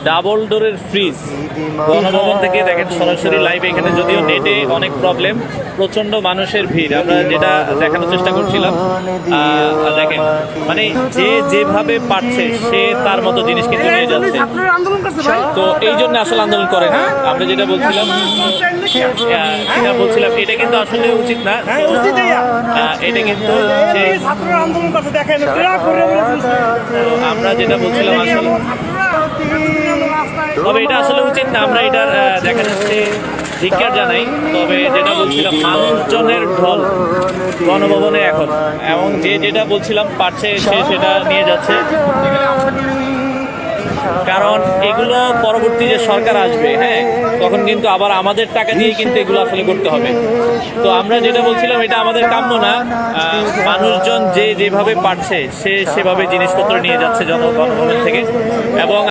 Double ডোরের fridge Ganabhaban থেকে দেখেন সরাসরি লাইভে। এখানে যদিও নেটে অনেক প্রবলেম, প্রচন্ড মানুষের ভিড়। আমরা যেটা দেখানোর চেষ্টা করছিলাম, দেখেন মানে যে যেভাবে পারছে সে তার মতো জিনিস কিন্তু নিয়ে যাচ্ছে। তো এই জন্য আসলে আন্দোলন করে না। আমরা যেটা বলছিলাম এটা কিন্তু আসলে উচিত না। এটা কিন্তু আমরা যেটা বলছিলাম আসলে, তবে এটা আসলে উচিত না। আমরা এটার দেখা যাচ্ছে ধিক্কার জানাই। তবে যেটা বলছিলাম, মানুষজনের ঢল গণভবনে এখন, এবং যে যেটা বলছিলাম পারছে সে সেটা নিয়ে যাচ্ছে। কারণ এগুলো পরবর্তী যে সরকার আসবে, হ্যাঁ, তখন কিন্তু আবার আমাদের টাকা দিয়ে কিন্তু এগুলো আসলে করতে হবে। তো আমরা যেটা বলছিলাম, এটা আমাদের কাম্য না। মানুষজন যে যেভাবে পারছে সে সেভাবে জিনিসপত্র নিয়ে যাচ্ছে জনগণ থেকে। এবং